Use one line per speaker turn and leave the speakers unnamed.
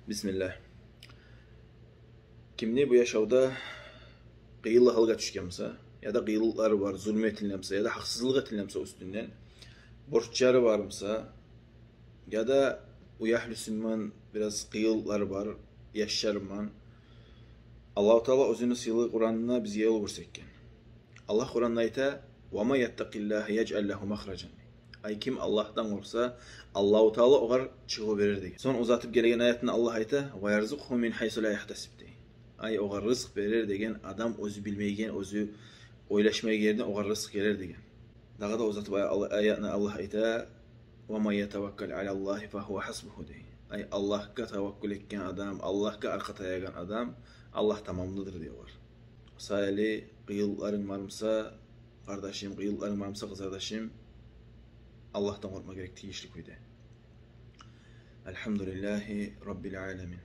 Bismillah. Kimni bu yaşavda qıyılla halga düşkemse ya da qıyılları var, zulüm etilnemse ya da haksızlık etilnemse üstünden borçları varmsa ya da uyahlüsünman biraz qıyılları var, yaşarman Allah-u Teala özünü sıyılı Kur'an'ına bize yol vursekken. Allah Kur'an'da ayta وَمَا يَتَّقِ اللّٰهِ يَجْعَلْ لَهُ مَخْرَجًا. Ay kim Allah'tan korksa Allah-u Teala oğar çığı verir diye. Son uzatıp gelegen ayetinde Allah ayta وَيَرْزُقْهُ مِنْ حَيْسُ لَا يَحْتَسِبْ diye. Ay oğar rızk verir degen adam özü bilmeygen, özü oylaşmaya yerden oğar rızk gelir degen. Daha da uzatıp ayetine Allah ayta وَمَا يَتَوَكَّلْ عَلَى اللّٰهِ فَهُوَ حَسْبُهُ diye. Ay Allah'a tevekkül etken adam, Allah'a arka tayagan adam Allah tamamlıdır diyorlar. Sayeli qıyılların varmsa kardeşim, qıyılların varmsa kız kardeşim Allah'tan korkma gerek tiyişlik uydu. Elhamdülillahi Rabbil alemin.